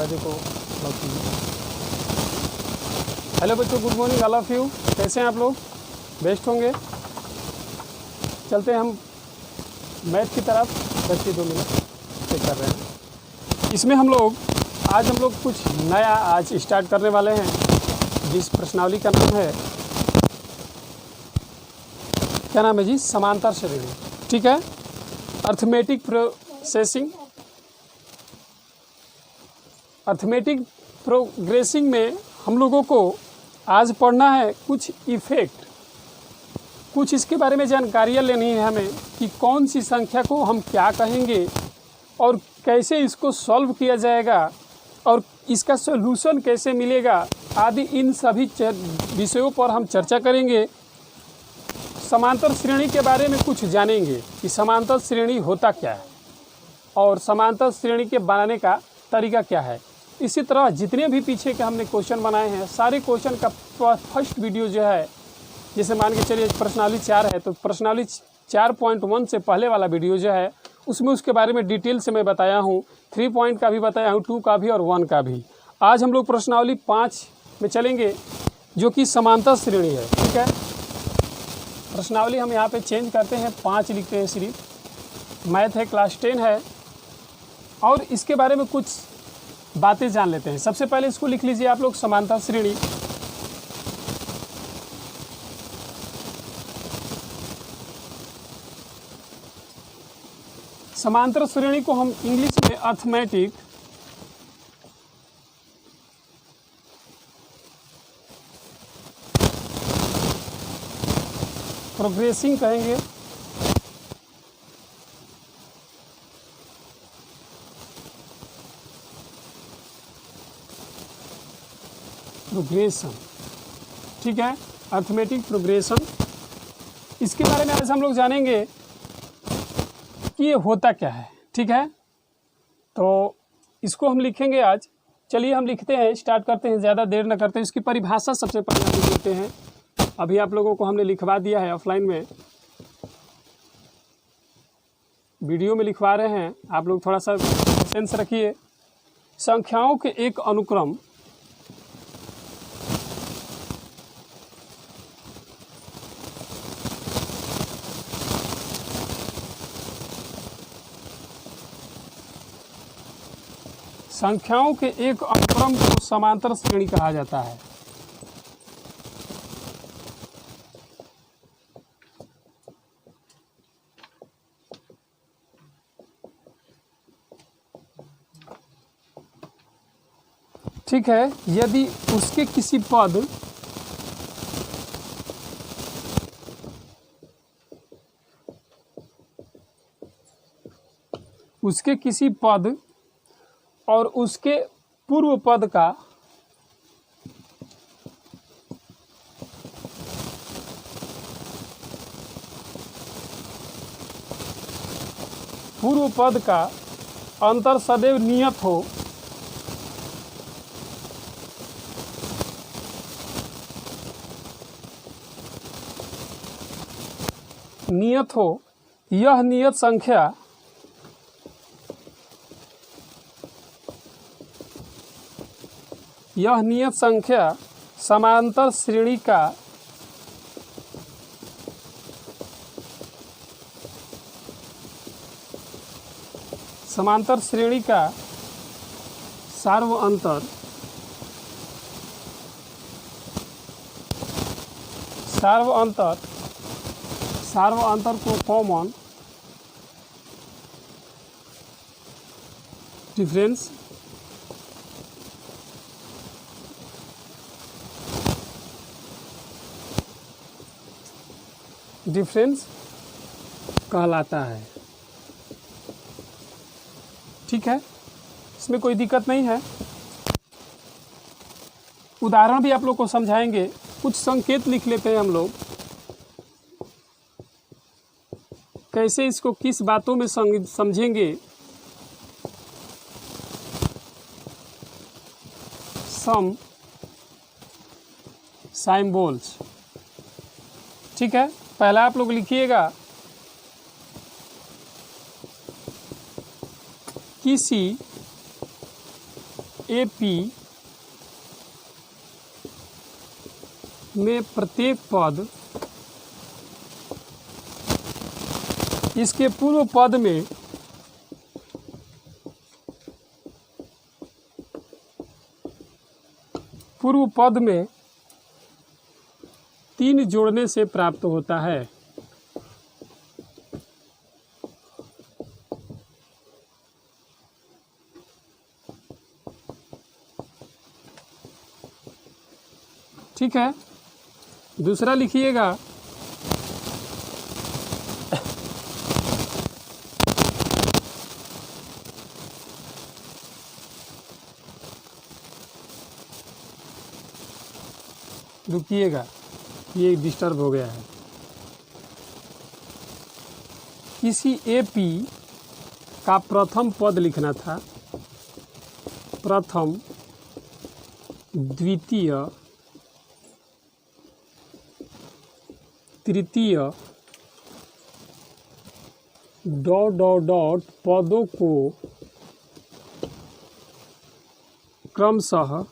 दरवाजे को लॉक कीजिए। हेलो बच्चों, good morning all of you. कैसे हैं आप लोग? बेस्ट होंगे। चलते हैं हम मैथ की तरफ। बच्चे 2 मिनट चेक कर रहे हैं। इसमें हम लोग कुछ नया आज स्टार्ट करने वाले हैं, जिस प्रश्नावली का नाम है, क्या नाम है जी? समांतर श्रेणी। ठीक है, अर्थमेटिक प्रोग्रेसिंग में हम लोगों को आज पढ़ना है कुछ इफ़ेक्ट, कुछ इसके बारे में जानकारियाँ लेनी है हमें कि कौन सी संख्या को हम क्या कहेंगे और कैसे इसको सॉल्व किया जाएगा और इसका सॉल्यूशन कैसे मिलेगा आदि, इन सभी विषयों पर हम चर्चा करेंगे। समांतर श्रेणी के बारे में कुछ जानेंगे कि समांतर श्रेणी होता क्या है और समांतर श्रेणी के बनाने का तरीका क्या है। इसी तरह जितने भी पीछे के हमने क्वेश्चन बनाए हैं, सारे क्वेश्चन का फर्स्ट वीडियो जो है, जैसे मान के चलिए प्रश्नावली 4 है, तो प्रश्नावली 4.1 से पहले वाला वीडियो जो है उसमें उसके बारे में डिटेल से मैं बताया हूँ। 3 पॉइंट का भी बताया हूँ, 2 का भी और 1 का भी। आज हम लोग प्रश्नावली 5 में चलेंगे, जो कि समांतर श्रेणी है। ठीक है, प्रश्नावली हम यहाँ पे चेंज करते हैं, 5 लिखते हैं सिर्फ। मैथ है, क्लास 10 है, और इसके बारे में कुछ बातें जान लेते हैं। सबसे पहले इसको लिख लीजिए आप लोग, समांतर श्रेणी। समांतर श्रेणी को हम इंग्लिश में अर्थमेटिक प्रोग्रेसिंग कहेंगे। प्रोग्रेशन, ठीक है, अर्थमेटिक प्रोग्रेशन। इसके बारे में आज हम लोग जानेंगे कि ये होता क्या है। ठीक है, तो इसको हम लिखेंगे आज। चलिए हम लिखते हैं, स्टार्ट करते हैं, ज़्यादा देर न करते हैं। इसकी परिभाषा सबसे पहले हम लिखते हैं। अभी आप लोगों को हमने लिखवा दिया है ऑफलाइन में, वीडियो में लिखवा रहे हैं, आप लोग थोड़ा सा सेंस रखिए। संख्याओं के एक अनुक्रम को समांतर श्रेणी कहा जाता है। ठीक है, यदि उसके किसी पद और उसके पूर्व पद का अंतर सदैव नियत हो, यह नियत संख्या समांतर श्रेणी का सार्व अंतर को कॉमन डिफरेंस कहलाता है। ठीक है, इसमें कोई दिक्कत नहीं है। उदाहरण भी आप लोग को समझाएंगे। कुछ संकेत लिख लेते हैं हम लोग, कैसे इसको किस बातों में समझेंगे। सम साइम्बोल्स। ठीक है, पहला आप लोग लिखिएगा, किसी AP में प्रत्येक पद इसके पूर्व पद में 3 जोड़ने से प्राप्त होता है। ठीक है, दूसरा लिखिएगा रुकिएगा, ये डिस्टर्ब हो गया है। किसी AP का प्रथम पद लिखना था, प्रथम, द्वितीय, तृतीय, डॉट डॉट डॉट पदों को क्रमशः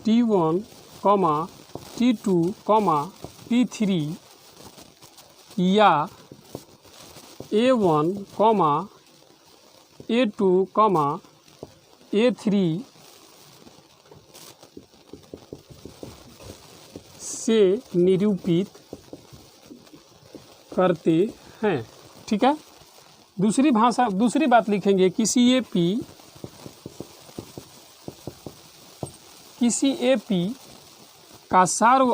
T1, T2, T3 या A1, A2, A3 से निरूपित करते हैं। ठीक है, दूसरी बात लिखेंगे, किसी AP का सार्व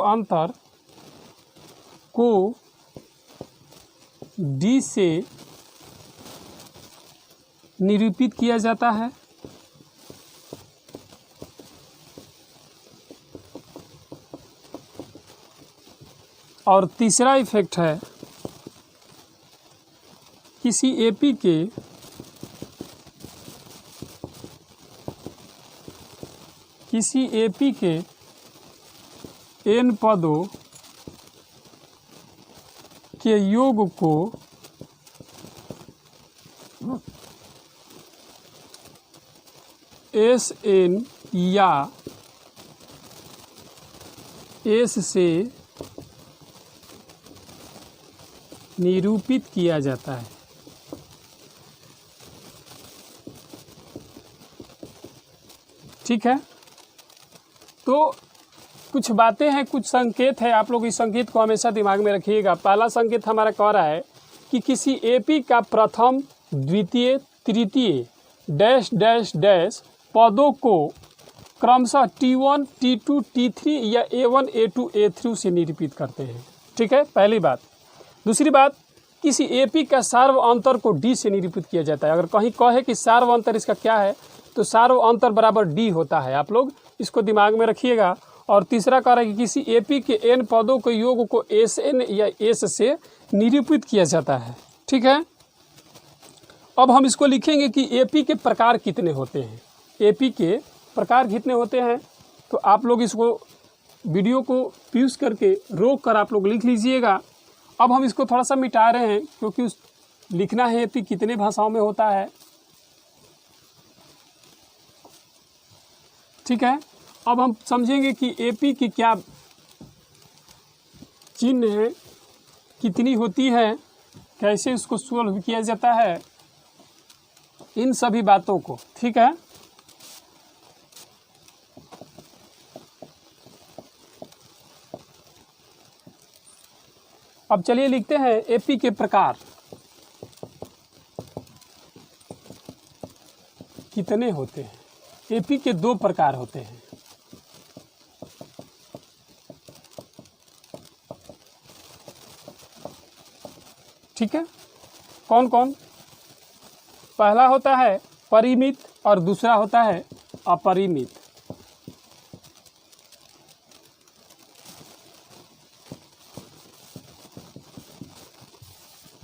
अंतर को D से निरूपित किया जाता है। और तीसरा इफेक्ट है, किसी AP के n पदों के योग को SN या S से निरूपित किया जाता है। ठीक है, तो कुछ बातें हैं, कुछ संकेत है, आप लोग इस संकेत को हमेशा दिमाग में रखिएगा। पहला संकेत हमारा कह रहा है कि किसी AP का प्रथम, द्वितीय, तृतीय डैश डैश डैश पदों को क्रमशः T1, T2, T3 या A1, A2, A3 से निरूपित करते हैं। ठीक है, पहली बात। दूसरी बात, किसी AP का सार्व अंतर को D से निरूपित किया जाता है। अगर कहीं कहे कि सार्व अंतर इसका क्या है, तो सार्व अंतर बराबर D होता है। आप लोग इसको दिमाग में रखिएगा। और तीसरा कह रहा है कि किसी AP के n पदों के योग को SN या S से निरूपित किया जाता है। ठीक है, अब हम इसको लिखेंगे कि AP के प्रकार कितने होते हैं। AP के प्रकार कितने होते हैं, तो आप लोग इसको वीडियो को पॉज करके रोक कर आप लोग लिख लीजिएगा। अब हम इसको थोड़ा सा मिटा रहे हैं, क्योंकि लिखना है AP कितने भाषाओं में होता है। ठीक है, अब हम समझेंगे कि AP की क्या चिन्ह है, कितनी होती है, कैसे उसको सोल्व किया जाता है, इन सभी बातों को। ठीक है, अब चलिए लिखते हैं AP के प्रकार कितने होते हैं। AP के 2 प्रकार होते हैं। ठीक है, कौन कौन? पहला होता है परिमित और दूसरा होता है अपरिमित।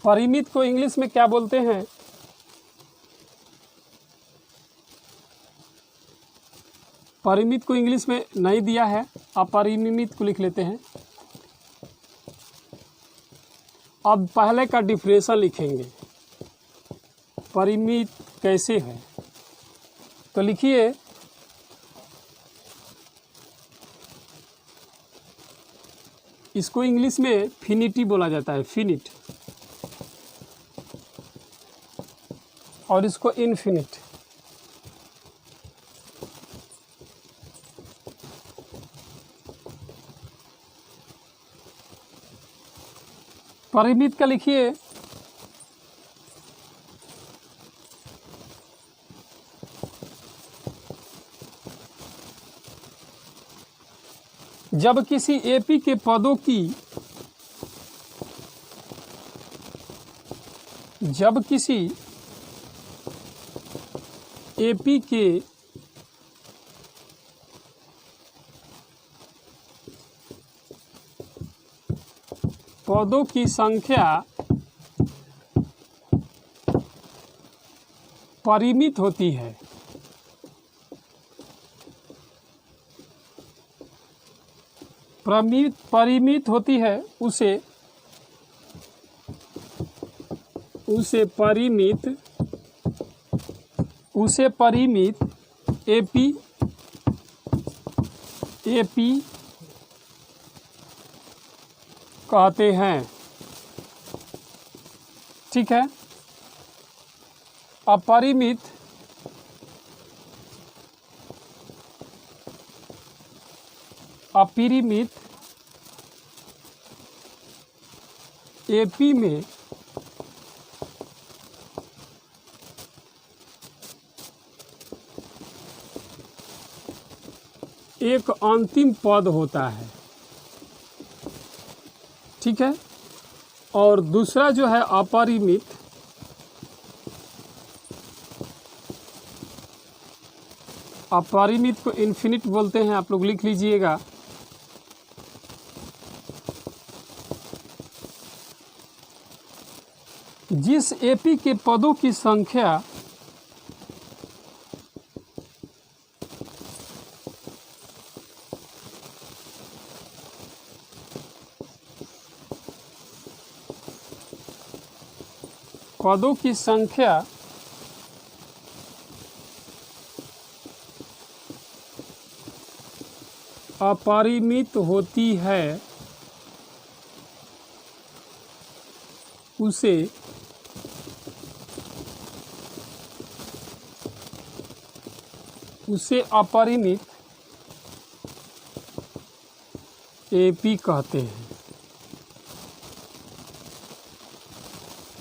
परिमित को इंग्लिश में क्या बोलते हैं? परिमित को इंग्लिश में नहीं दिया है, अपरिमित को लिख लेते हैं। अब पहले का डिफरेंशियल लिखेंगे, परिमित कैसे है, तो लिखिए इसको इंग्लिश में फिनिटी बोला जाता है, फिनिट, और इसको इनफिनिट। परिमित का लिखिए जब किसी एपी के पदों की एपी के पदों की संख्या परिमित होती है, परिमित होती है, उसे परिमित एपी कहते हैं। ठीक है। अपरिमित एपी में एक अंतिम पद होता है। ठीक है। और दूसरा जो है अपरिमित को इन्फिनिट बोलते हैं, आप लोग लिख लीजिएगा। जिस एपी के पदों की संख्या अपरिमित होती है, उसे अपरिमित एपी कहते हैं।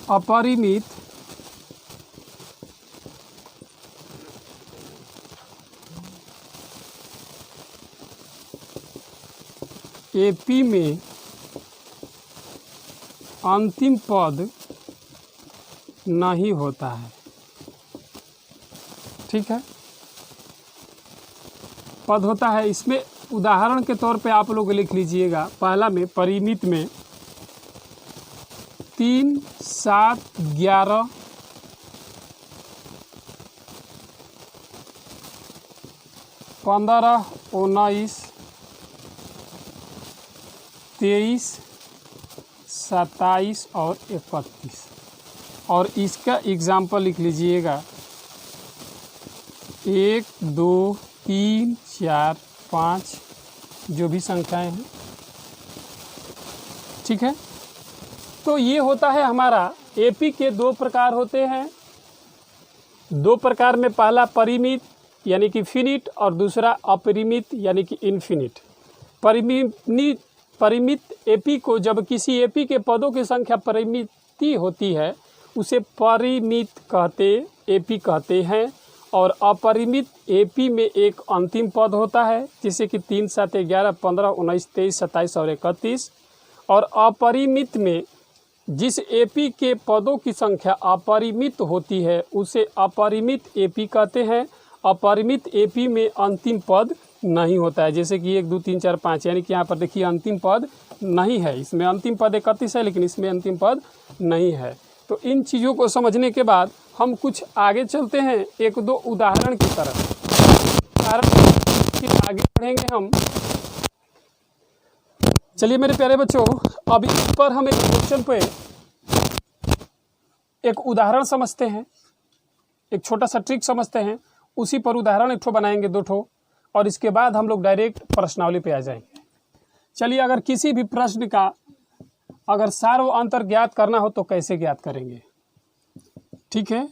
अपरिमित एपी में अंतिम पद नहीं होता है। ठीक है। पद होता है, इसमें उदाहरण के तौर पे आप लोग लिख लीजिएगा। पहला में परिमित में 3, 7, 11, 15, 19, 23, 27 और 31। और इसका एग्जाम्पल लिख लीजिएगा 1, 2, 3, 4, 5 जो भी संख्याएं हैं। ठीक है। तो ये होता है हमारा एपी के 2 प्रकार होते हैं। 2 प्रकार में पहला परिमित यानी कि फिनिट और दूसरा अपरिमित यानी कि इनफिनिट। परिमित एपी को जब किसी एपी के पदों की संख्या परिमिति होती है उसे परिमित एपी कहते हैं। और अपरिमित एपी में एक अंतिम पद होता है, जैसे कि 3, 7, 11, 15, 19, 23, 27 और 31। और अपरिमित में जिस एपी के पदों की संख्या अपरिमित होती है उसे अपरिमित एपी कहते हैं। अपरिमित एपी में अंतिम पद नहीं होता है, जैसे कि 1, 2, 3, 4, 5, यानी कि यहाँ पर देखिए अंतिम पद नहीं है। इसमें अंतिम पद 31 है, लेकिन इसमें अंतिम पद नहीं है। तो इन चीज़ों को समझने के बाद हम कुछ आगे चलते हैं, 1-2 उदाहरण की तरफ। आगे बढ़ेंगे हम। चलिए मेरे प्यारे बच्चों, अब इस पर हम एक क्वेश्चन पे एक उदाहरण समझते हैं, एक छोटा सा ट्रिक समझते हैं, उसी पर उदाहरण एक ठो बनाएंगे, 2 ठो, और इसके बाद हम लोग डायरेक्ट प्रश्नावली पे आ जाएंगे। चलिए, अगर किसी भी प्रश्न का अगर सार व अंतर ज्ञात करना हो तो कैसे ज्ञात करेंगे? ठीक है,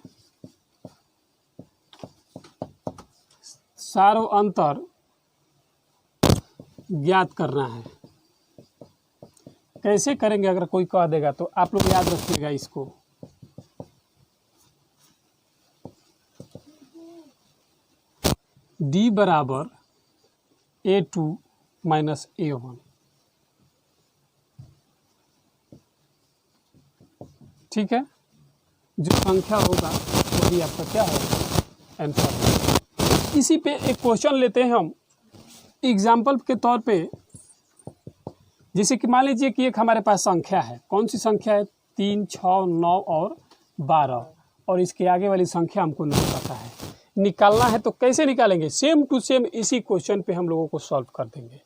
सार व अंतर ज्ञात करना है, कैसे करेंगे? अगर कोई कह देगा तो आप लोग याद रखिएगा इसको। D बराबर A2 माइनस A1, ठीक है, जो संख्या होगा वही आपका क्या होगा, आंसर। इसी पे एक क्वेश्चन लेते हैं हम एग्जाम्पल के तौर पे। जैसे कि मान लीजिए कि एक हमारे पास संख्या है, कौन सी संख्या है? 3, 6, 9 और 12, और इसके आगे वाली संख्या हमको नहीं पता है, निकालना है। तो कैसे निकालेंगे? सेम टू सेम इसी क्वेश्चन पे हम लोगों को सॉल्व कर देंगे।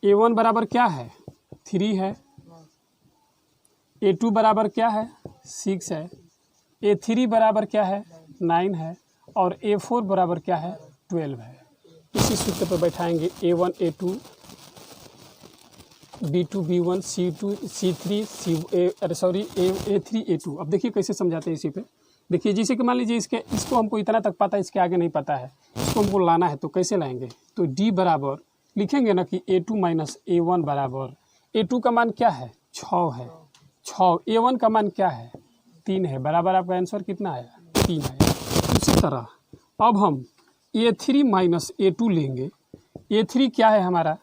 A1 बराबर क्या है? 3 है। A2 बराबर क्या है? 6 है। A3 बराबर क्या है? 9 है। और A4 बराबर क्या है? 12 है। इसी सूत्र पर बैठाएंगे A1 A2 B2 B1 C2 C3 A3 A2। अब देखिए कैसे समझाते हैं इसी पे। देखिए, जैसे कि मान लीजिए इसको हमको इतना तक पता है, इसके आगे नहीं पता है, इसको हमको लाना है, तो कैसे लाएंगे? तो D बराबर लिखेंगे ना कि A2 माइनस A1 बराबर, A2 का मान क्या है? 6 है। 6 A1 का मान क्या है? 3 है। बराबर आपका आंसर कितना आया? 3 है। इसी तरह अब हम A3 माइनस A2 लेंगे। A3 क्या है हमारा?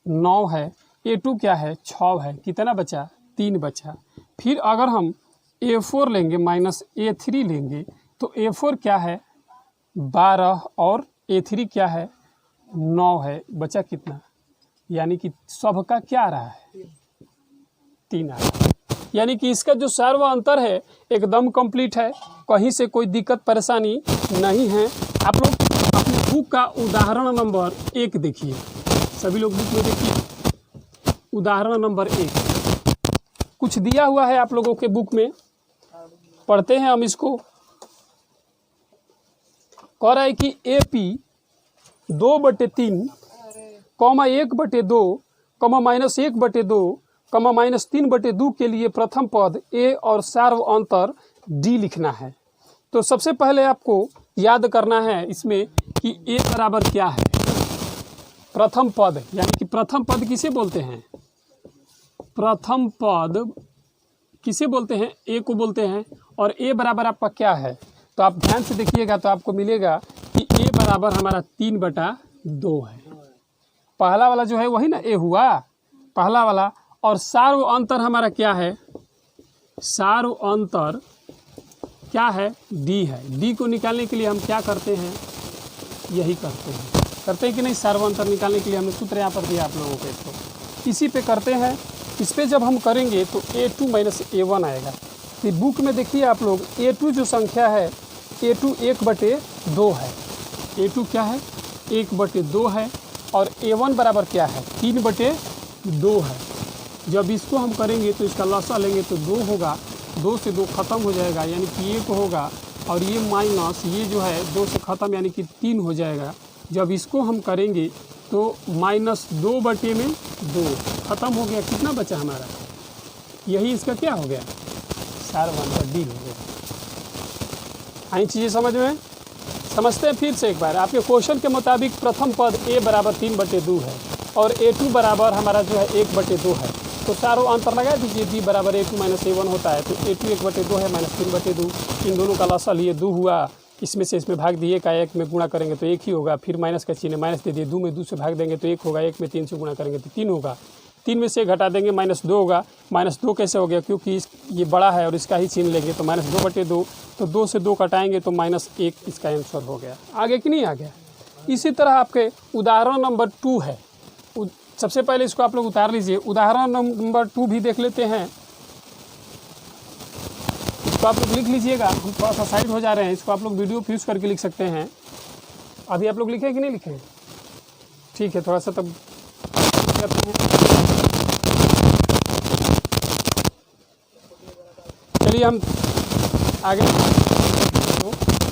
9 है। A2 क्या है? 6 है। कितना बचा? 3 बचा। फिर अगर हम A4 लेंगे माइनस A3 लेंगे तो A4 क्या है? 12 और A3 क्या है? 9 है। बचा कितना? यानी कि सबका क्या आ रहा है? 3 आ रहा है। यानी कि इसका जो सार व अंतर है एकदम कंप्लीट है, कहीं से कोई दिक्कत परेशानी नहीं है। आप लोग अपने बुक का उदाहरण नंबर 1 देखिए, सभी लोग बुक में देखिए उदाहरण नंबर 1 कुछ दिया हुआ है आप लोगों के बुक में, पढ़ते हैं हम इसको। कह रहा है कि AP 2/3 कॉमा 1/2 कॉमा -1/2 कॉमा -3/2 के लिए प्रथम पद A और सार व अंतर D लिखना है। तो सबसे पहले आपको याद करना है इसमें कि A बराबर क्या है? प्रथम पद, यानी कि प्रथम पद किसे बोलते हैं? प्रथम पद किसे बोलते हैं? A को बोलते हैं। और A बराबर आपका क्या है? तो आप ध्यान से देखिएगा तो आपको मिलेगा कि A बराबर हमारा 3/2 है। पहला वाला जो है वही ना A हुआ, पहला वाला। और सार व अंतर हमारा क्या है? सार व अंतर क्या है? D है। D को निकालने के लिए हम क्या करते हैं? यही करते हैं कि नहीं? सार व अंतर निकालने के लिए हमने सूत्र यहाँ पर दिया आप लोगों को, तो इसी पे करते हैं। इस पे जब हम करेंगे तो A2 माइनस A1 आएगा। तो बुक में देखिए आप लोग, A2 जो संख्या है A2 1/2 है। A2 क्या है? 1/2 है। और A1 बराबर क्या है? 3/2 है। जब इसको हम करेंगे तो इसका लसा लेंगे तो 2 होगा, 2 से 2 खत्म हो जाएगा, यानी कि 1 होगा। और ये माइनस ये जो है 2 से ख़त्म, यानी कि 3 हो जाएगा। जब इसको हम करेंगे तो -2/2 ख़त्म हो गया। कितना बचा हमारा? यही इसका क्या हो गया? सार व अंतर D हो गया। आई चीज़ें समझ में? समझते हैं फिर से एक बार। आपके क्वेश्चन के मुताबिक प्रथम पद A बराबर 3/2 है और A2 बराबर हमारा जो है 1/2 है। तो सारों अंतर लगा दीजिए। D बराबर A2 माइनस A1 होता है। तो A2 1/2 है माइनस 3/2, इन दोनों का लसा लिए 2 हुआ। इसमें से इसमें भाग दिए का 1 में गुणा करेंगे तो 1 ही होगा। फिर माइनस का चिन्ह, माइनस दे दिए। 2 में 2 से भाग देंगे तो 1 होगा। 1 में 3 से गुणा करेंगे तो 3 होगा। 3 में से घटा देंगे -2 होगा। -2 कैसे हो गया? क्योंकि ये बड़ा है और इसका ही चिन्ह लेंगे तो -2/2। तो 2 से 2 घटाएंगे तो -1 इसका आंसर हो गया। आगे कि नहीं आ गया? इसी तरह आपके उदाहरण नंबर 2 है। सबसे पहले इसको आप लोग उतार लीजिए। उदाहरण नंबर 2 भी देख लेते हैं। इसको आप लोग लिख लीजिएगा। हम थोड़ा सा साइड हो जा रहे हैं। इसको आप लोग वीडियो फ्यूज करके लिख सकते हैं। अभी आप लोग लिखे कि नहीं लिखे? ठीक है, थोड़ा सा तब करते हैं। चलिए हम आगे तो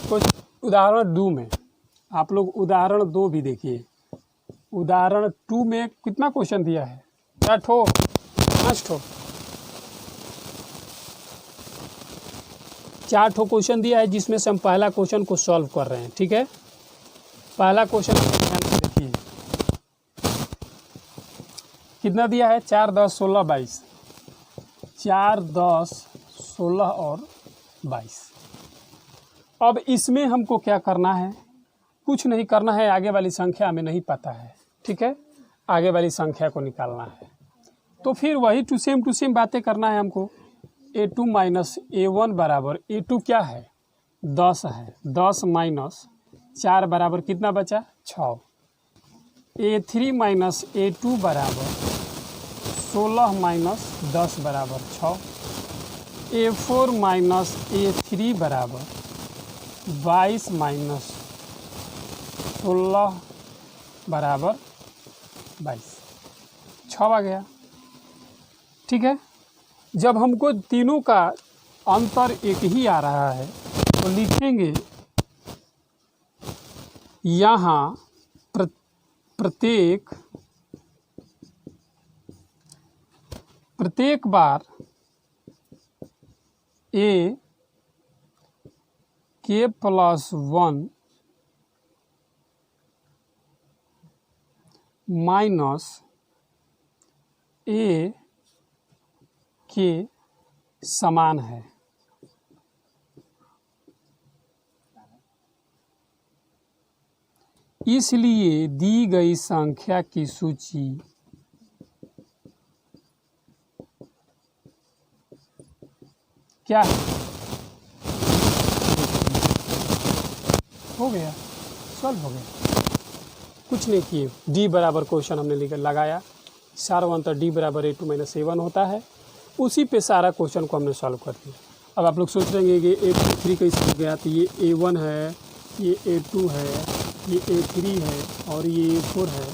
कुछ उदाहरण 2 में आप लोग उदाहरण 2 भी देखिए। उदाहरण 2 में कितना क्वेश्चन दिया है? 4 ठो 5 ठो 4 ठो क्वेश्चन दिया है, जिसमें से हम पहला क्वेश्चन को सॉल्व कर रहे हैं। ठीक है, पहला क्वेश्चन ध्यान से देखिए कितना दिया है? 4, 10, 16, 22। 4, 10, 16 और 22। अब इसमें हमको क्या करना है? कुछ नहीं करना है, आगे वाली संख्या हमें नहीं पता है। ठीक है, आगे वाली संख्या को निकालना है, तो फिर वही टू सेम बातें करना है हमको। A2 माइनस A1 बराबर A2 क्या है? 10 है। 10 माइनस 4 बराबर कितना बचा? 6। A3 माइनस A2 बराबर 16 माइनस 10 बराबर 6। A4 माइनस A3 बराबर 22 माइनस 16 बराबर 22। 6 आ गया। ठीक है, जब हमको तीनों का अंतर एक ही आ रहा है तो लिखेंगे यहाँ प्रत्येक बार a k + 1 माइनस a के समान है। इसलिए दी गई संख्या की सूची क्या है? हो गया, सॉल्व हो गया। कुछ नहीं किए, डी बराबर क्वेश्चन हमने लगाया, सारा अंतर डी बराबर A2 माइनस A1 होता है, उसी पे सारा क्वेश्चन को हमने सॉल्व कर दिया। अब आप लोग सोच रहे हैं कि A3 कैसे हो गया, तो ये A1 है, ये A2 है, ये A3 है और ये A4 है।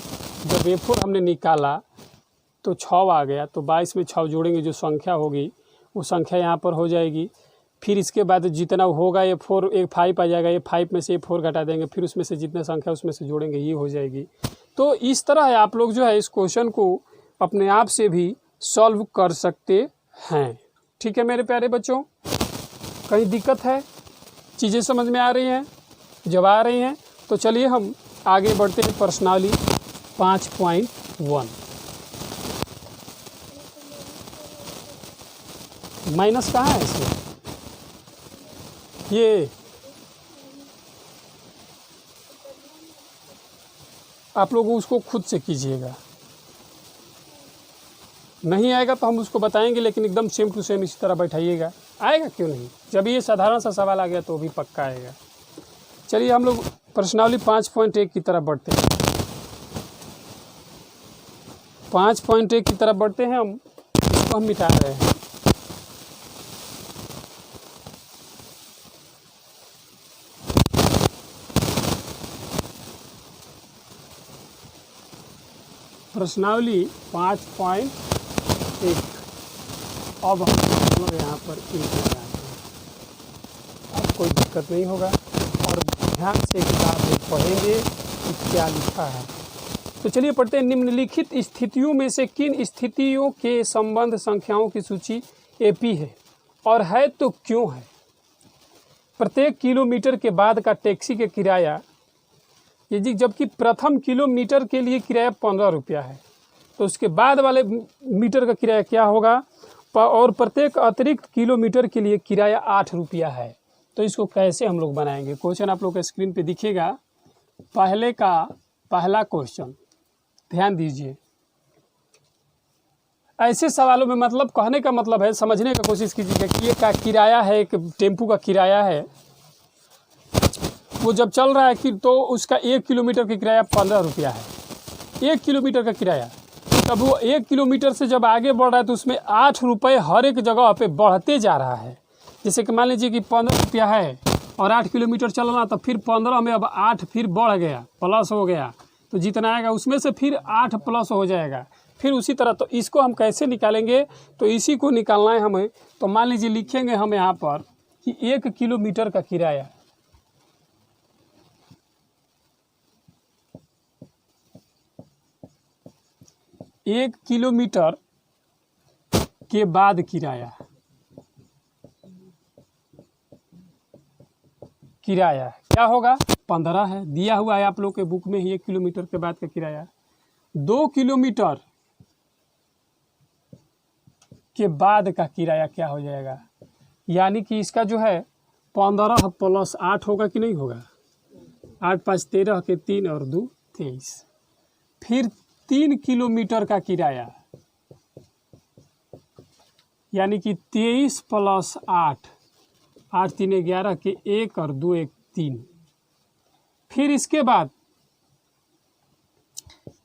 जब A4 हमने निकाला तो 6 आ गया, तो 22 में 6 जोड़ेंगे, जो संख्या होगी वो संख्या यहाँ पर हो जाएगी। फिर इसके बाद जितना होगा A4, एक 5 आ जाएगा, ये 5 में से A4 घटा देंगे, फिर उसमें से जितने संख्या उसमें से जोड़ेंगे, ये हो जाएगी। तो इस तरह आप लोग जो है इस क्वेश्चन को अपने आप से भी सॉल्व कर सकते हैं। ठीक है मेरे प्यारे बच्चों, कहीं दिक्कत है? चीज़ें समझ में आ रही हैं? जब आ रही हैं तो चलिए हम आगे बढ़ते हैं। प्रश्नावली 5.1 माइनस कहाँ है इसमें? ये आप लोग उसको खुद से कीजिएगा, नहीं आएगा तो हम उसको बताएंगे, लेकिन एकदम सेम टू सेम इसी तरह बैठाइएगा। आएगा क्यों नहीं? जब ये साधारण सा सवाल आ गया तो भी पक्का आएगा। चलिए हम लोग प्रश्नावली 5.1 की तरफ बढ़ते हैं। 5.1 की तरफ बढ़ते हैं। हम मिटा रहे हैं। प्रश्नावली 5.1 अब हम लोग यहाँ पर इंटर लगाते हैं। अब कोई दिक्कत नहीं होगा और ध्यान से किताब में पढ़ेंगे कि क्या लिखा है। तो चलिए पढ़ते हैं। निम्नलिखित स्थितियों में से किन स्थितियों के संबंध संख्याओं की सूची AP है और है तो क्यों है? प्रत्येक किलोमीटर के बाद का टैक्सी का किराया, ये जी, जबकि प्रथम किलोमीटर के लिए किराया 15 रुपया है, तो उसके बाद वाले मीटर का किराया क्या होगा? और प्रत्येक अतिरिक्त किलोमीटर के लिए किराया 8 रुपया है। तो इसको कैसे हम लोग बनाएंगे? क्वेश्चन आप लोग का स्क्रीन पे दिखेगा। पहले का पहला क्वेश्चन ध्यान दीजिए। ऐसे सवालों में मतलब कहने का मतलब है, समझने का कोशिश कीजिएगा कि ये का किराया है, एक टेम्पू का किराया है, वो जब चल रहा है कि तो उसका 1 किलोमीटर का किराया 15 रुपया है। 1 किलोमीटर का किराया, तब वो 1 किलोमीटर से जब आगे बढ़ रहा है तो उसमें 8 रुपये हर एक जगह पे बढ़ते जा रहा है। जैसे कि मान लीजिए कि 15 रुपया है और 8 किलोमीटर चलना, तो फिर 15 में अब 8 फिर बढ़ गया, प्लस हो गया, तो जितना आएगा उसमें से फिर 8 प्लस हो जाएगा। फिर उसी तरह, तो इसको हम कैसे निकालेंगे? तो इसी को निकालना है हमें। तो मान लीजिए लिखेंगे हम यहाँ पर कि 1 किलोमीटर का किराया 1 किलोमीटर के बाद किराया क्या होगा? 15 है, दिया हुआ है आप लोग के बुक में ही 1 किलोमीटर के बाद का किराया। 2 किलोमीटर के बाद का किराया क्या हो जाएगा? यानी कि इसका जो है 15 प्लस 8 होगा कि नहीं होगा? 8 5 13 के 3 और 2 23। फिर 3 किलोमीटर का किराया यानी कि 23 प्लस 8, 8 3 11 के 1 और 2 1 3। फिर इसके बाद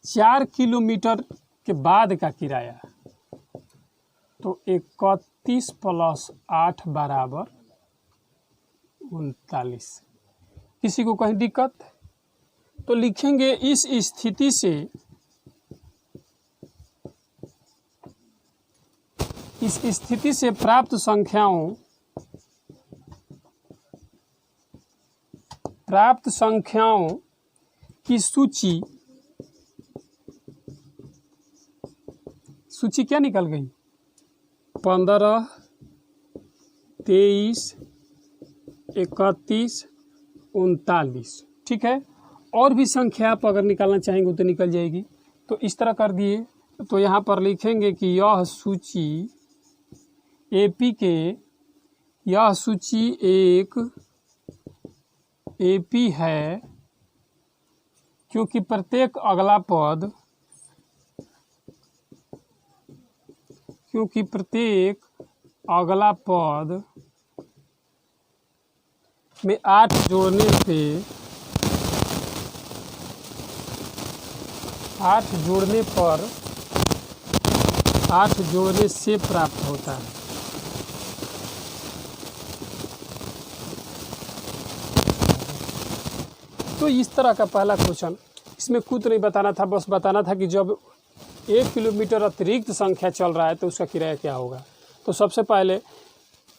4 किलोमीटर के बाद का किराया, तो 31 प्लस 8 बराबर 39। किसी को कहीं दिक्कत? तो लिखेंगे इस स्थिति से प्राप्त संख्याओं की सूची क्या निकल गई? 15, 23, 31, 39। ठीक है, और भी संख्या आप अगर निकालना चाहेंगे तो निकल जाएगी। तो इस तरह कर दिए। तो यहाँ पर लिखेंगे कि यह सूची एक एपी है क्योंकि प्रत्येक अगला पद में 8 जोड़ने से प्राप्त होता है। तो इस तरह का पहला क्वेश्चन, इसमें कुछ नहीं बताना था, बस बताना था कि जब 1 किलोमीटर अतिरिक्त संख्या चल रहा है तो उसका किराया क्या होगा। तो सबसे पहले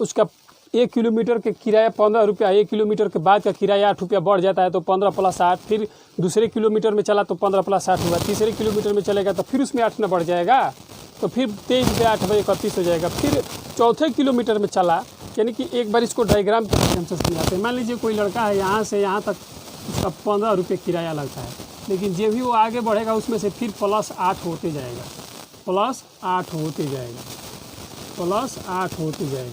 उसका 1 किलोमीटर के किराया 15 रुपया, 1 किलोमीटर के बाद का किराया 8 रुपया बढ़ जाता है, तो 15 प्लस 8। फिर दूसरे किलोमीटर में चला तो 15 प्लस 8 हुआ। तीसरे किलोमीटर में चलेगा तो फिर उसमें 8 न बढ़ जाएगा, तो फिर 23 रुपये 8 बजे 31 हो जाएगा। फिर चौथे किलोमीटर में चला, यानी कि एक बार इसको डायग्राम के माध्यम से समझाते हैं। मान लीजिए कोई लड़का है, यहाँ से यहाँ तक उसका 15 रुपये किराया लगता है, लेकिन जब भी वो आगे बढ़ेगा उसमें से फिर प्लस 8 होते जाएगा,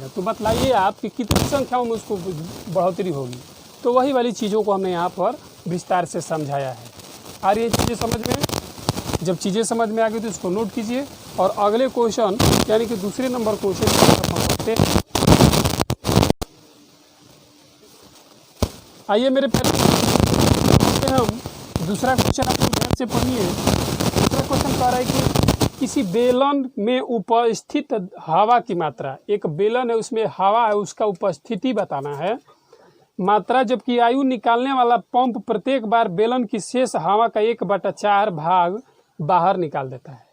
तो बतलाइए आप कि कितनी संख्याओं में उसको बढ़ोतरी होगी। तो वही वाली चीज़ों को हमने यहाँ पर विस्तार से समझाया है। आ रही है चीज़ें समझ में? जब चीज़ें समझ में आ गई तो इसको नोट कीजिए और अगले क्वेश्चन यानी कि दूसरे नंबर क्वेश्चन हम पढ़ते हैं। आइए मेरे पहले हम दूसरा क्वेश्चन आप ध्यान से पढ़िए। दूसरा क्वेश्चन कह रहा है कि किसी बेलन में उपस्थित हवा की मात्रा, एक बेलन है उसमें हवा है, उसका उपस्थिति बताना है। मात्रा जबकि आयु निकालने वाला पंप प्रत्येक बार बेलन की शेष हवा का 1/4 भाग बाहर निकाल देता है।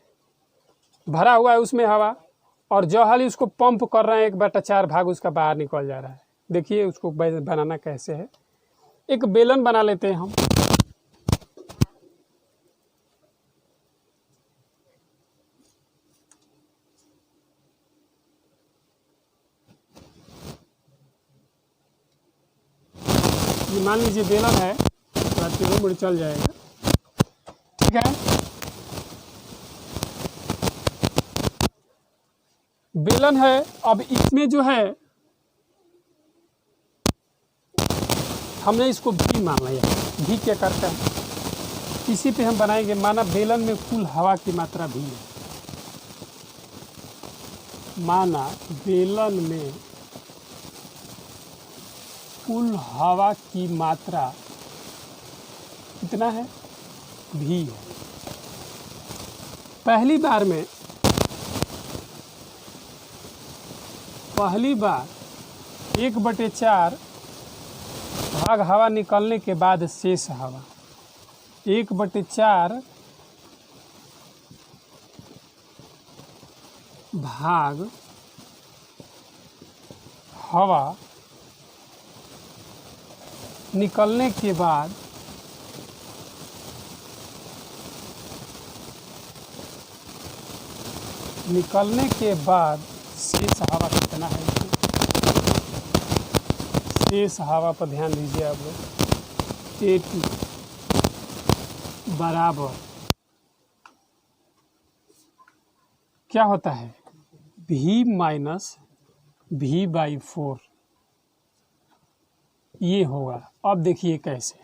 भरा हुआ है उसमें हवा और जो हाल ही उसको पंप कर रहे हैं 1/4 भाग उसका बाहर निकल जा रहा है। देखिए उसको बनाना कैसे है। एक बेलन बना लेते हैं हम। ये मान लीजिए बेलन है, थोड़ा टेढ़ा मुड़ चल जाएगा, ठीक है। बेलन है, अब इसमें जो है हमने इसको भी मान लिया। भी क्या करता है, इसी पे हम बनाएंगे। माना बेलन में कुल हवा की मात्रा भी है। माना बेलन में कुल हवा की मात्रा कितना है, भी है। पहली बार 1/4 भाग हवा निकलने के बाद शेष हवा, 1/4 भाग हवा निकलने के बाद शेष हवा कितना है, शेष हवा पर ध्यान दीजिए आप लोग। A2 बराबर क्या होता है, V माइनस V/4 ये होगा। अब देखिए कैसे,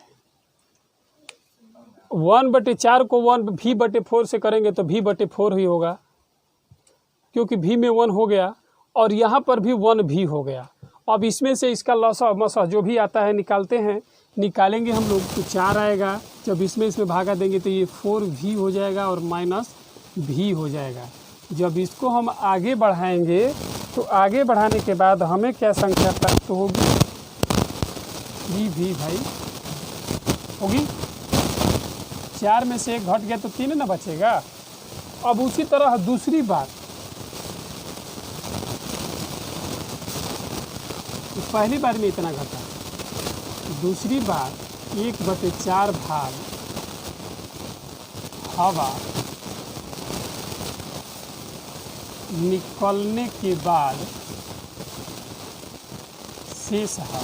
1/4 को 1 V/4 से करेंगे तो V/4 ही होगा, क्योंकि V में 1 हो गया और यहाँ पर भी 1 V हो गया। अब इसमें से इसका लसा मसा जो भी आता है निकालेंगे हम लोग तो 4 आएगा। जब इसमें भागा देंगे तो ये 4V हो जाएगा और माइनस V हो जाएगा। जब इसको हम आगे बढ़ाएंगे तो आगे बढ़ाने के बाद हमें क्या संख्या प्राप्त होगी, 3V भाई होगी। 4 में से 1 घट गया तो 3 ना बचेगा। अब उसी तरह दूसरी बात, पहली बार में इतना घटा, दूसरी बार 1/4 भाग हवा निकलने के बाद शेष हवा,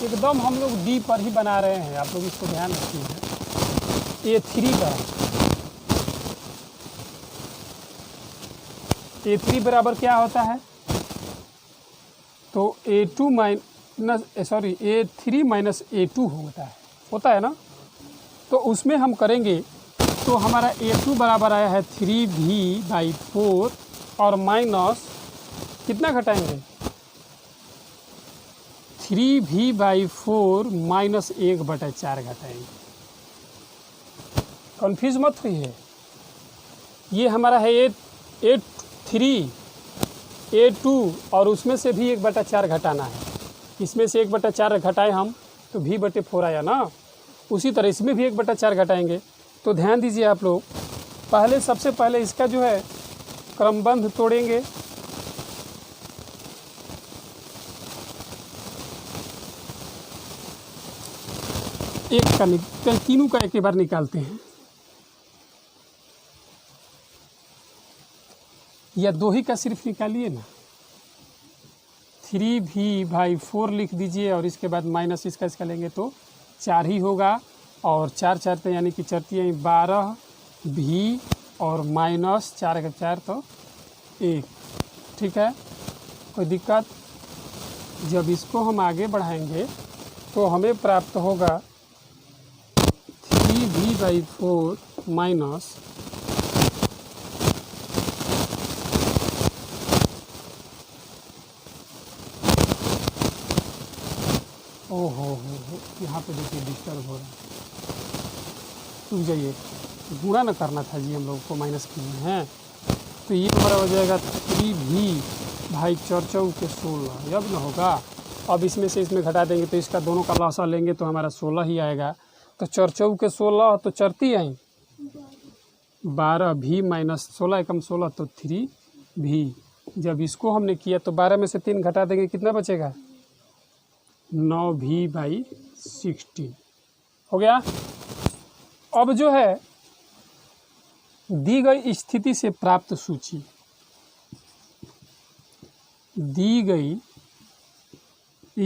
एकदम हम लोग डी पर ही बना रहे हैं, आप लोग इसको ध्यान रखिएगा। A3 बराबर क्या होता है, तो A3 माइनस A2 होता है ना। तो उसमें हम करेंगे तो हमारा A2 बराबर आया है 3V/4 और माइनस कितना घटाएंगे, 3V/4 माइनस 1/4 घटाएंगे। कन्फ्यूज मत होइए, ये हमारा है A3 A2 और उसमें से भी 1/4 घटाना है। इसमें से 1/4 घटाए हम तो V/4 आया ना, उसी तरह इसमें भी 1/4 घटाएंगे। तो ध्यान दीजिए आप लोग, सबसे पहले इसका जो है क्रमबंध तोड़ेंगे। तीनों का एक ही बार निकालते हैं, या 2 ही का सिर्फ निकालिए ना। 3V/4 लिख दीजिए और इसके बाद माइनस इसका लेंगे तो 4 ही होगा। और 4 4 तो यानी कि चरती 12V और माइनस 4 का 4 तो 1। ठीक है, कोई दिक्कत। जब इसको हम आगे बढ़ाएंगे तो हमें प्राप्त होगा 3V/4 माइनस हो यहाँ पे देखिए डिस्टर्ब हो रहा है, रुक जाइए, गुणा ना करना था जी, हम लोग को माइनस किए हैं। तो ये हमारा हो जाएगा 3V/4 के 16, अब ना होगा। अब इसमें से घटा देंगे तो इसका दोनों का लसा लेंगे तो हमारा 16 ही आएगा। तो 4 के 16 तो चरती आई 12V माइनस 16 एकम 16 तो 3V। जब इसको हमने किया तो 12 में से 3 घटा देंगे, कितना बचेगा, 9V/16 हो गया। अब जो है दी गई स्थिति से प्राप्त सूची, दी गई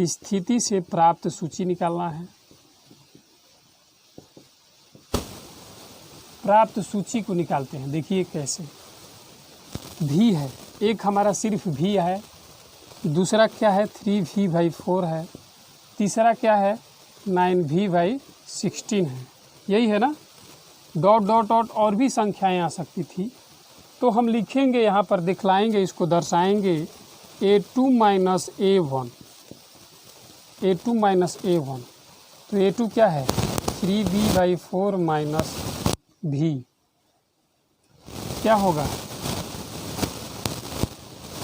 स्थिति से प्राप्त सूची निकालना है। प्राप्त सूची को निकालते हैं, देखिए कैसे। V है, एक हमारा सिर्फ V है, दूसरा क्या है 3V/4 है, तीसरा क्या है 9V/16 है, यही है ना। डॉट डॉट डॉट और भी संख्याएं आ सकती थी, तो हम लिखेंगे यहाँ पर, दिखलाएंगे, इसको दर्शाएंगे A2 minus A1, A2 minus A1। तो A2 क्या है 3V/4 माइनस V, क्या होगा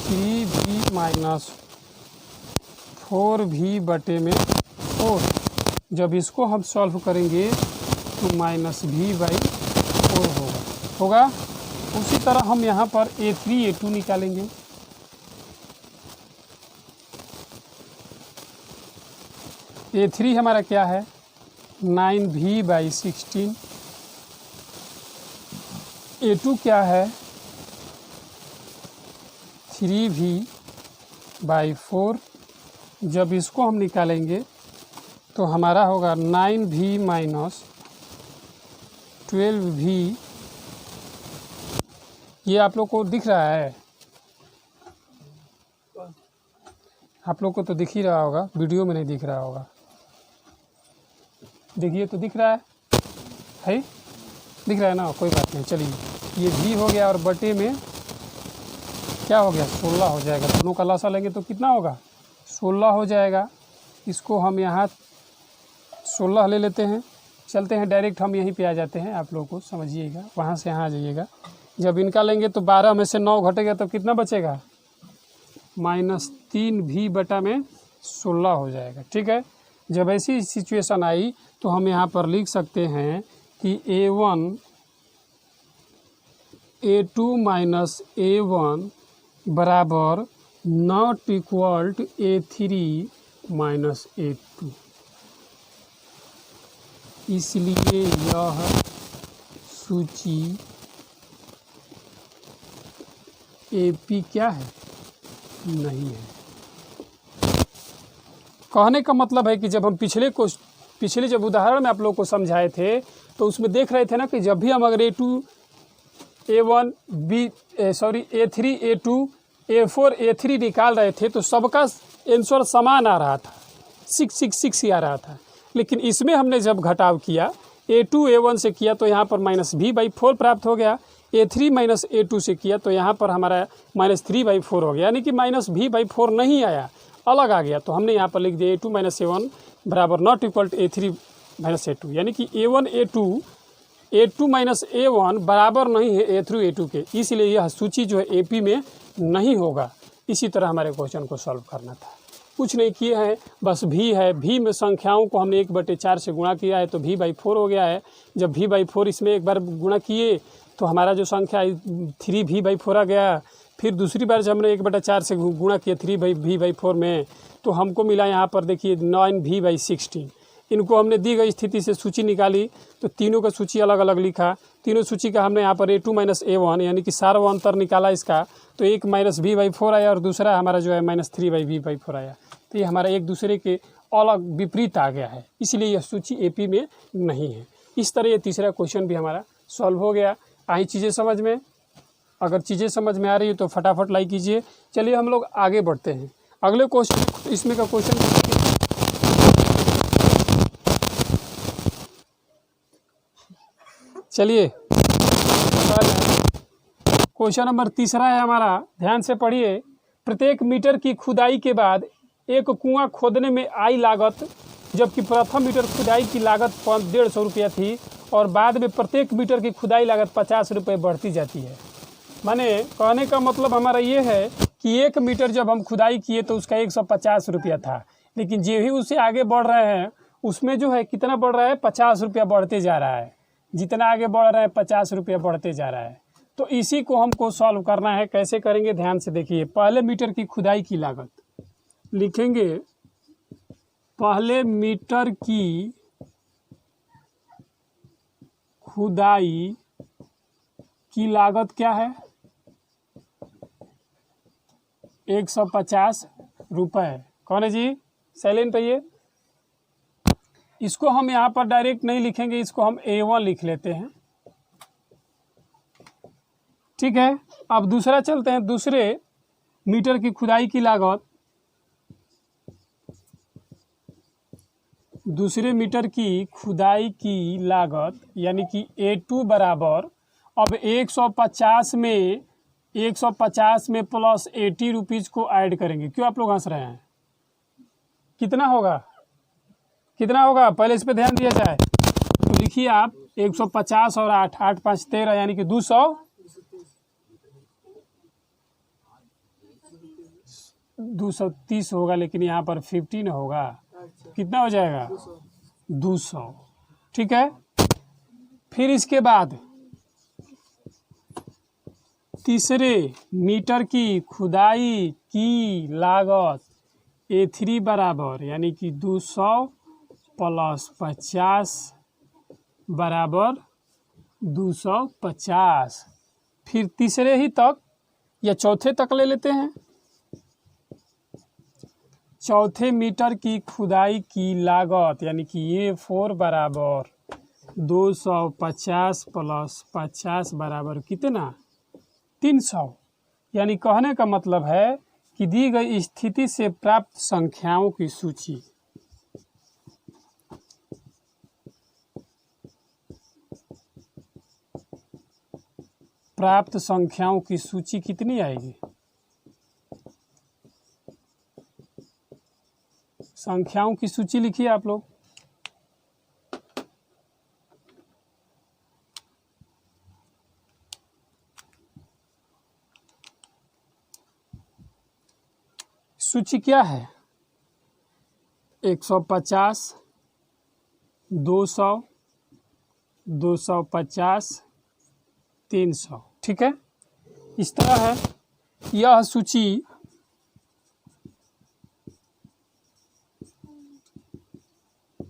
3V माइनस 4V/4। जब इसको हम सॉल्व करेंगे तो माइनस V/4 होगा। उसी तरह हम यहाँ पर A3 A2 निकालेंगे। A3 हमारा क्या है 9V/16। A2 क्या है 3V/4। जब इसको हम निकालेंगे तो हमारा होगा 9V - 12V। ये आप लोग को दिख रहा है, आप लोग को तो दिख ही रहा होगा, वीडियो में नहीं दिख रहा होगा। देखिए तो दिख रहा है दिख रहा है ना, कोई बात नहीं। चलिए ये V हो गया और बटे में क्या हो गया 16 हो जाएगा। दोनों का लसा लेंगे तो कितना होगा 16 हो जाएगा। इसको हम यहाँ 16 ले लेते हैं। चलते हैं डायरेक्ट हम यहीं पे आ जाते हैं, आप लोगों को समझिएगा, वहाँ से यहाँ आ जाइएगा। जब इनका लेंगे तो 12 में से 9 घटेगा तो कितना बचेगा -3V/16 हो जाएगा। ठीक है, जब ऐसी सिचुएशन आई तो हम यहाँ पर लिख सकते हैं कि A1 A2 - A1 बराबर not equal to A3 - A2। इसलिए यह सूची AP क्या है नहीं है। कहने का मतलब है कि जब हम पिछले जब उदाहरण में आप लोगों को समझाए थे तो उसमें देख रहे थे ना कि जब भी हम अगर A2 A1 A3 A2 A4 A3 निकाल रहे थे तो सबका आंसर समान आ रहा था, 666 ही आ रहा था। लेकिन इसमें हमने जब घटाव किया A2 A1 से किया तो यहाँ पर -V/4 प्राप्त हो गया। A3 - A2 से किया तो यहाँ पर हमारा -3/4 हो गया, यानी कि -V/4 नहीं आया, अलग आ गया। तो हमने यहाँ पर लिख दिया A2 - A1 बराबर not equal to A3 - A2, यानी कि A1 A2 A1 बराबर नहीं है A3 A2 के। इसलिए यह सूची जो है AP में नहीं होगा। इसी तरह हमारे क्वेश्चन को सॉल्व करना था, कुछ नहीं किए हैं, बस V है। V में संख्याओं को हमने 1/4 से गुणा किया है तो V/4 हो गया है। जब V/4 इसमें एक बार गुणा किए तो हमारा जो संख्या 3V/4 आ गया। फिर दूसरी बार जब हमने 1/4 से गुणा किया 3V/4 में तो हमको मिला यहाँ पर देखिए 9V/16। इनको हमने दी गई स्थिति से सूची निकाली तो तीनों का सूची अलग अलग लिखा। तीनों सूची का हमने यहाँ पर A2 - A1 यानी कि सारा अंतर निकाला इसका, तो एक -V/4 आया और दूसरा हमारा जो है -3V/4 आया। तो ये हमारा एक दूसरे के अलग विपरीत आ गया है, इसलिए यह सूची AP में नहीं है। इस तरह ये तीसरा क्वेश्चन भी हमारा सॉल्व हो गया। आई चीज़ें समझ में? अगर चीज़ें समझ में आ रही है तो फटाफट लाइक कीजिए। चलिए हम लोग आगे बढ़ते हैं अगले क्वेश्चन। इसमें का क्वेश्चन चलिए क्वेश्चन नंबर तीसरा है हमारा, ध्यान से पढ़िए। प्रत्येक मीटर की खुदाई के बाद एक कुआं खोदने में आई लागत, जबकि प्रथम मीटर खुदाई की लागत 150 रुपया थी और बाद में प्रत्येक मीटर की खुदाई लागत 50 रुपये बढ़ती जाती है। माने कहने का मतलब हमारा ये है कि 1 मीटर जब हम खुदाई किए तो उसका 150 रुपया था, लेकिन जो ही उससे आगे बढ़ रहे हैं उसमें जो है कितना बढ़ रहा है 50 रुपया बढ़ते जा रहा है। जितना आगे बढ़ रहा है 50 रुपया बढ़ते जा रहा है। तो इसी को हमको सॉल्व करना है। कैसे करेंगे ध्यान से देखिए। पहले मीटर की खुदाई की लागत लिखेंगे। पहले मीटर की खुदाई की लागत क्या है 150 रुपये। कौन है जी? साइलेंट रहिए। इसको हम यहाँ पर डायरेक्ट नहीं लिखेंगे, इसको हम A1 लिख लेते हैं। ठीक है, अब दूसरा चलते हैं। दूसरे मीटर की खुदाई की लागत, दूसरे मीटर की खुदाई की लागत यानी कि A2 बराबर, अब 150 में प्लस 80 रुपीज़ को ऐड करेंगे। क्यों आप लोग हंस रहे हैं? कितना होगा पहले इस पे ध्यान दिया जाए तो लिखिए आप 150 और 8 8 5 13 यानी कि 230 होगा, लेकिन यहाँ पर 15 होगा। कितना हो जाएगा 200। ठीक है, फिर इसके बाद तीसरे मीटर की खुदाई की लागत A3 बराबर यानी कि 200 प्लस 50 बराबर 250। फिर तीसरे ही तक या चौथे तक ले लेते हैं। चौथे मीटर की खुदाई की लागत यानी कि A4 बराबर 250 प्लस 50 बराबर कितना 300। यानी कहने का मतलब है कि दी गई स्थिति से प्राप्त संख्याओं की सूची। प्राप्त संख्याओं की सूची कितनी आएगी? संख्याओं की सूची लिखिए आप लोग। सूची क्या है? 150, 200, 250, 300। ठीक है, इस तरह है। यह सूची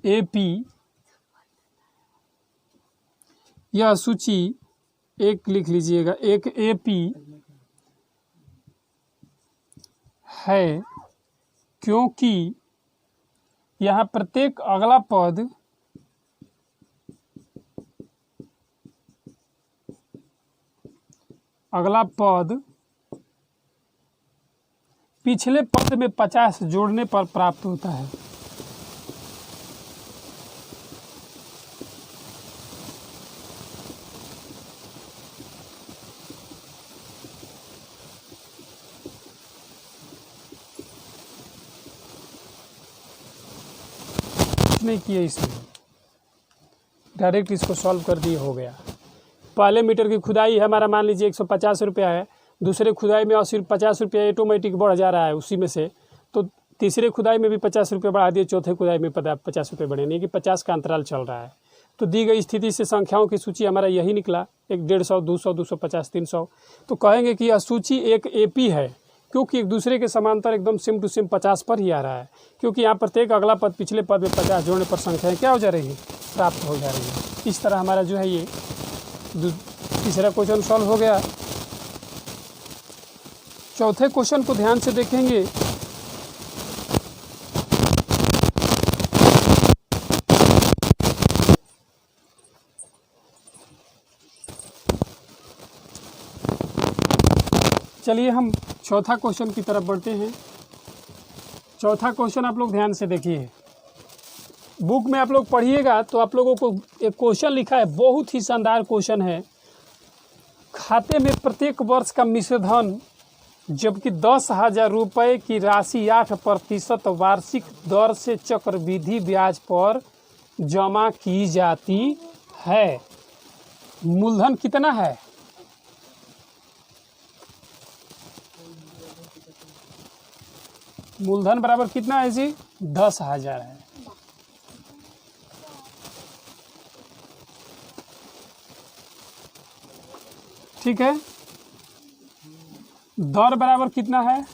AP, यह सूची एक लिख लीजिएगा, एक AP है क्योंकि यहाँ प्रत्येक अगला पद पिछले पद में 50 जोड़ने पर प्राप्त होता है। नहीं किए इसमें, डायरेक्ट इसको सॉल्व कर दिए, हो गया। पहले मीटर की खुदाई हमारा मान लीजिए 150 रुपया है, दूसरे खुदाई में और सिर्फ 50 रुपया ऑटोमेटिक बढ़ जा रहा है उसी में से, तो तीसरे खुदाई में भी 50 रुपये बढ़ा दिए, चौथे खुदाई में 50 रुपये बढ़े, नहीं कि 50 का अंतराल चल रहा है। तो दी गई स्थिति से संख्याओं की सूची हमारा यही निकला, 150, 200, 250, 300। तो कहेंगे कि यह सूची एक AP है क्योंकि एक दूसरे के समांतर एकदम सेम टू सेम 50 पर ही आ रहा है, क्योंकि यहाँ प्रत्येक अगला पद पिछले पद में 50 जोड़ने पर संख्याएँ क्या हो जा रही है, प्राप्त हो जा रही है। इस तरह हमारा जो है ये तीसरा क्वेश्चन सॉल्व हो गया। चौथे क्वेश्चन को ध्यान से देखेंगे। चलिए हम चौथा क्वेश्चन की तरफ बढ़ते हैं। चौथा क्वेश्चन आप लोग ध्यान से देखिए, बुक में आप लोग पढ़िएगा तो आप लोगों को एक क्वेश्चन लिखा है, बहुत ही शानदार क्वेश्चन है। खाते में प्रत्येक वर्ष का मिश्रधन जबकि 10,000 रुपये की राशि 8% वार्षिक दर से चक्रवृद्धि ब्याज पर जमा की जाती है। मूलधन कितना है? मूलधन बराबर कितना है जी? 10,000 है। ठीक है, दर बराबर कितना है?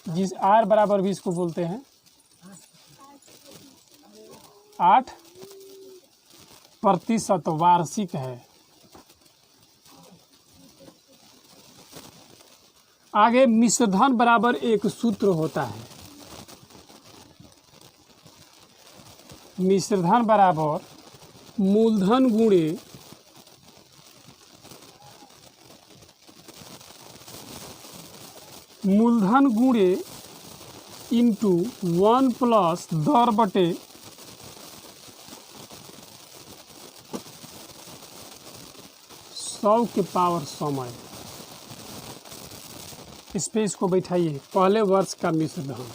जिस R बराबर भी इसको बोलते हैं 8% वार्षिक है। आगे मिश्रधन बराबर एक सूत्र होता है, मिश्रधन बराबर मूलधन गुणे इंटू 1 प्लस दर बटे 100 के पावर समय। इस पे इसको बैठाइए, पहले वर्ष का मिश्रधन,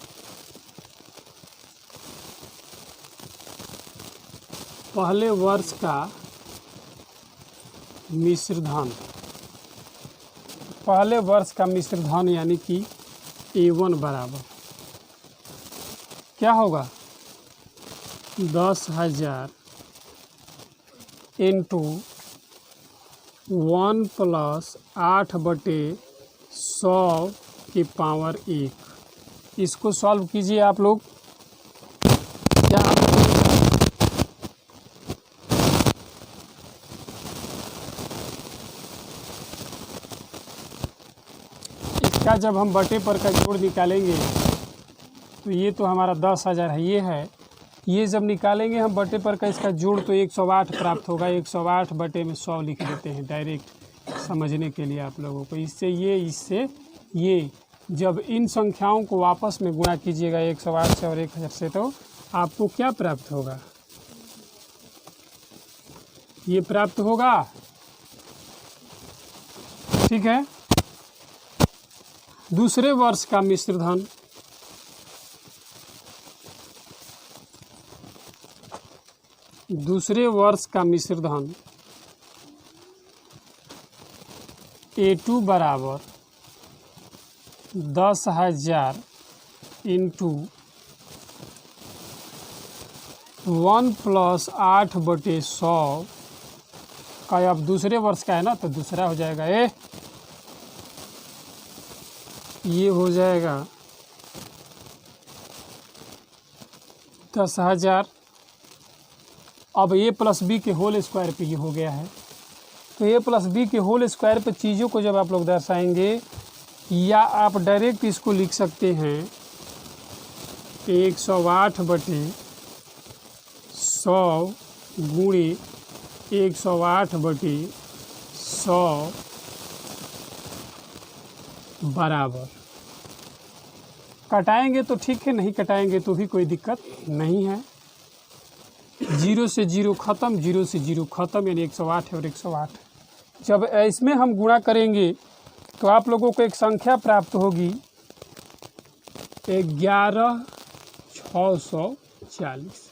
पहले वर्ष का मिश्रधन, पहले वर्ष का मिश्रधन यानी कि A1 बराबर क्या होगा? 10,000 इंटू 1 प्लस 8/100 की पावर 1। इसको सॉल्व कीजिए आप लोग। क्या इसका जब हम बटे पर का जोड़ निकालेंगे तो ये तो हमारा 10,000 है, ये जब निकालेंगे हम बटे पर का इसका जोड़ तो 108 प्राप्त होगा। 108 बटे में 100 लिख देते हैं डायरेक्ट समझने के लिए आप लोगों को। इससे ये जब इन संख्याओं को आपस में गुणा कीजिएगा 108 से और 1000 से, तो आपको क्या प्राप्त होगा? ये प्राप्त होगा। ठीक है। दूसरे वर्ष का मिश्र धन, दूसरे वर्ष का मिश्र धन A2 बराबर 10,000 इंटू 1 + 8/100 का, अब दूसरे वर्ष का है ना तो दूसरा हो जाएगा ये हो जाएगा 10,000। अब A + B के होल स्क्वायर पे ये हो गया है, तो A + B के होल स्क्वायर पे चीज़ों को जब आप लोग दर्शाएंगे, या आप डायरेक्ट इसको लिख सकते हैं 108/100 गुणे 108/100 बराबर, कटाएंगे तो ठीक है, नहीं कटाएंगे तो भी कोई दिक्कत नहीं है। 0 से 0 ख़त्म, 0 से 0 ख़त्म, यानी 108 है और 108। जब इसमें हम गुणा करेंगे तो आप लोगों को एक संख्या प्राप्त होगी 11,640।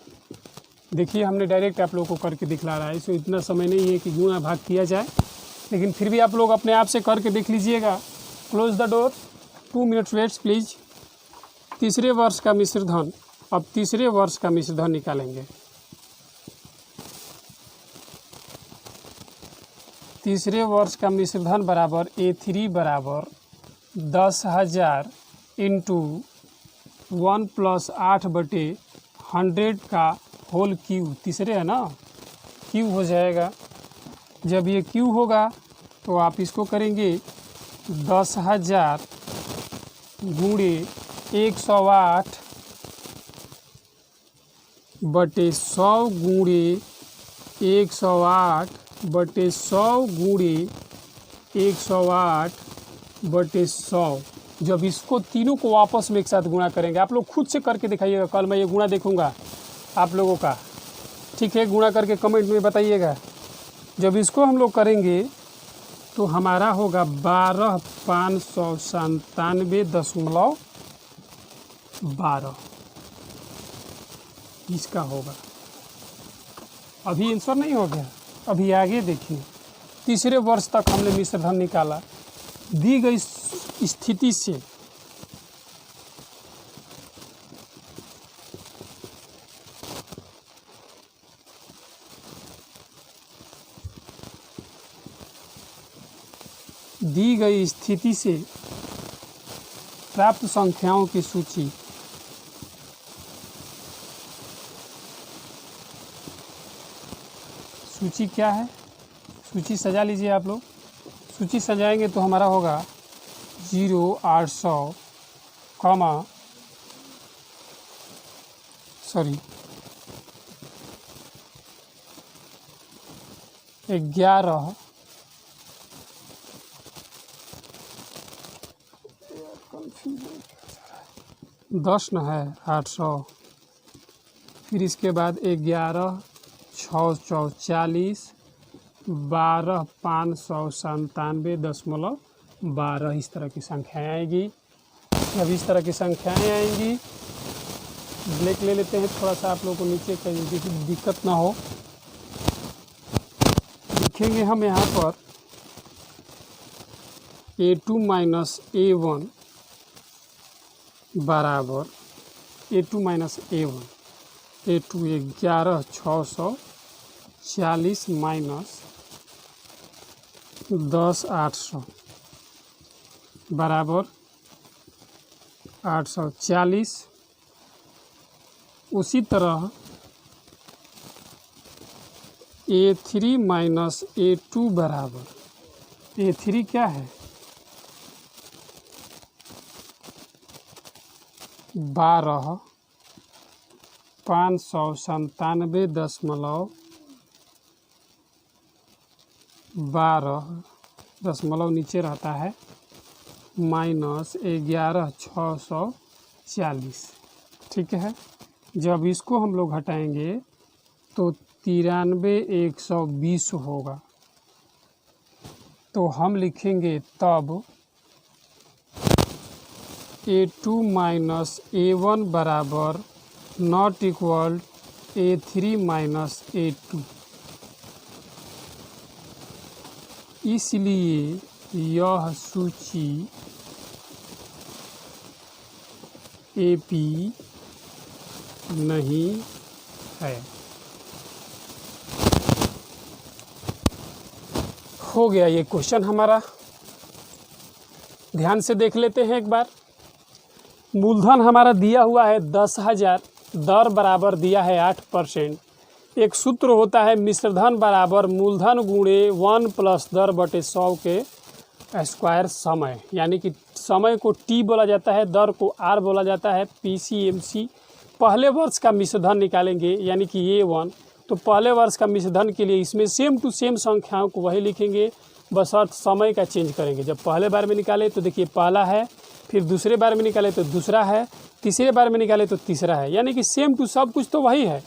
देखिए हमने डायरेक्ट आप लोगों को करके दिखला रहा है, इसमें इतना समय नहीं है कि गुणा भाग किया जाए, लेकिन फिर भी आप लोग अपने आप से करके देख लीजिएगा। Close the door, 2 minutes waits please. तीसरे वर्ष का मिश्र धन, अब तीसरे वर्ष का मिश्र धन निकालेंगे। तीसरे वर्ष का मिश्र धन बराबर A3 बराबर 10,000 इंटू 1 + 8/100 का होल क्यू, तीसरे है ना, क्यू हो जाएगा। जब ये क्यू होगा तो आप इसको करेंगे 10,000 गुणे 108/100 गुणे 108/100 गुणे 108/100। जब इसको तीनों को आपस में एक साथ गुणा करेंगे, आप लोग खुद से करके दिखाइएगा, कल मैं ये गुणा देखूंगा आप लोगों का, ठीक है। गुणा करके कमेंट में बताइएगा। जब इसको हम लोग करेंगे तो हमारा होगा 12,597.12 इसका होगा। अभी आंसर नहीं हो गया, अभी आगे देखिए। तीसरे वर्ष तक हमने मिश्र धन निकाला, दी गई स्थिति से प्राप्त संख्याओं की सूची क्या है? सूची सजा लीजिए आप लोग। सूची सजाएंगे तो हमारा होगा 0,800 11 10 न है 800, फिर इसके बाद 11,640 12,597.12 इस तरह की संख्याएँ आएगी। जब इस तरह की संख्याएँ आएंगी, ब्लैक ले लेते हैं थोड़ा सा, आप लोगों को नीचे कहीं दिक्कत ना हो। लिखेंगे हम यहाँ पर A2 - A1 बराबर A2 - A1, A2 11,640 माइनस 10,800 बराबर 840। उसी तरह A3 - A2 बराबर, A3 क्या है? 12,597.12 नीचे रहता है माइनस 11,640। ठीक है, जब इसको हम लोग हटाएंगे तो 93,120 होगा। तो हम लिखेंगे तब A2 माइनस A1 बराबर not equal A3 minus A2। इसलिए यह सूची AP नहीं है। हो गया ये क्वेश्चन हमारा। ध्यान से देख लेते हैं एक बार। मूलधन हमारा दिया हुआ है 10,000, दर बराबर दिया है 8%। एक सूत्र होता है मिश्रधन बराबर मूलधन गुणे 1 प्लस दर बटे 100 के स्क्वायर समय, यानी कि समय को T बोला जाता है, दर को R बोला जाता है। PCMC पहले वर्ष का मिश्रधन निकालेंगे यानी कि A1। तो पहले वर्ष का मिश्रधन के लिए इसमें सेम टू सेम संख्याओं को वही लिखेंगे, बस अर्थ समय का चेंज करेंगे। जब पहले बार में निकाले तो देखिए पहला है, फिर दूसरे बार में निकाले तो दूसरा है, तीसरे बार में निकाले तो तीसरा है, यानी कि सेम टू सब कुछ तो वही है,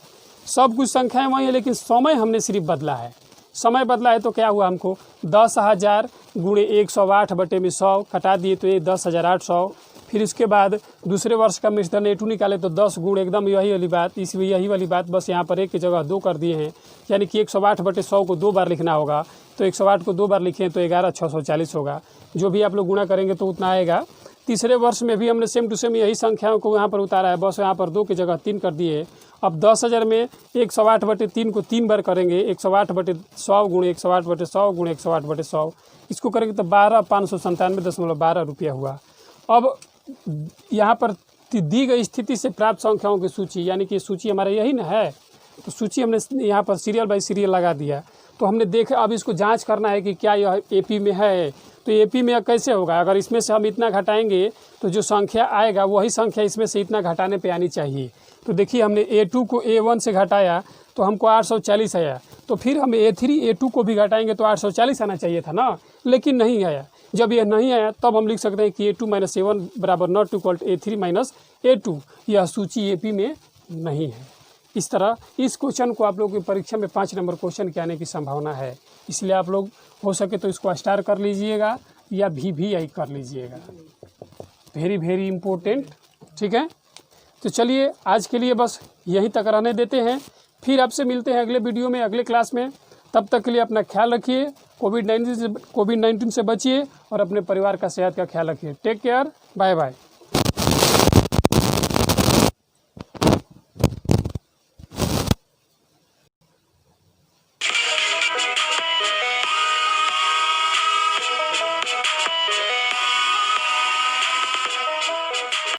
सब कुछ संख्याएं वही है, लेकिन समय हमने सिर्फ बदला है। समय बदला है तो क्या हुआ, हमको 10,000 गुणे 108 बटे में 100 कटा दिए तो ये 10,800। फिर इसके बाद दूसरे वर्ष का मिश्रधन A2 निकाले तो 10 गुण एकदम यही वाली बात, यही वाली बात, बस यहाँ पर 1 की जगह 2 कर दिए हैं, यानी कि 108 बटे 100 को 2 बार लिखना होगा। तो 108 को 2 बार लिखें तो 11,640 होगा। जो भी आप लोग गुणा करेंगे तो उतना आएगा। तीसरे वर्ष में भी हमने सेम टू सेम यही संख्याओं को यहाँ पर उतारा है, बस यहाँ पर 2 की जगह 3 कर दिए। अब 10,000 में 108 बटे 3 को 3 बार करेंगे, 108 बटे 100 गुणे 108 बटे 100 गुणे 108 बटे 100, इसको करेंगे तो 12,597.12 रुपया हुआ। अब यहाँ पर दी गई स्थिति से प्राप्त संख्याओं की सूची, यानी कि सूची हमारा यही ना है, तो सूची हमने यहाँ पर सीरियल बाई सीरियल लगा दिया। तो हमने देखा, अब इसको जांच करना है कि क्या यह AP में है। तो AP में कैसे होगा, अगर इसमें से हम इतना घटाएंगे तो जो संख्या आएगा वही संख्या इसमें से इतना घटाने पे आनी चाहिए। तो देखिए हमने A2 को A1 से घटाया तो हमको 840 आया, तो फिर हम A3 A2 को भी घटाएंगे तो 840 आना चाहिए था ना, लेकिन नहीं आया। जब यह नहीं आया तब हम लिख सकते हैं कि A2 माइनस A1 बराबर not equal A3 minus A2। यह सूची AP में नहीं है। इस तरह इस क्वेश्चन को आप लोगों की परीक्षा में 5 नंबर क्वेश्चन के आने की संभावना है, इसलिए आप लोग हो सके तो इसको स्टार कर लीजिएगा या VVI कर लीजिएगा, वेरी इम्पोर्टेंट। ठीक है, तो चलिए आज के लिए बस यहीं तक रहने देते हैं, फिर आपसे मिलते हैं अगले वीडियो में, अगले क्लास में। तब तक के लिए अपना ख्याल रखिए, कोविड-19 से बचिए और अपने परिवार का सेहत का ख्याल रखिए। Take care, bye bye.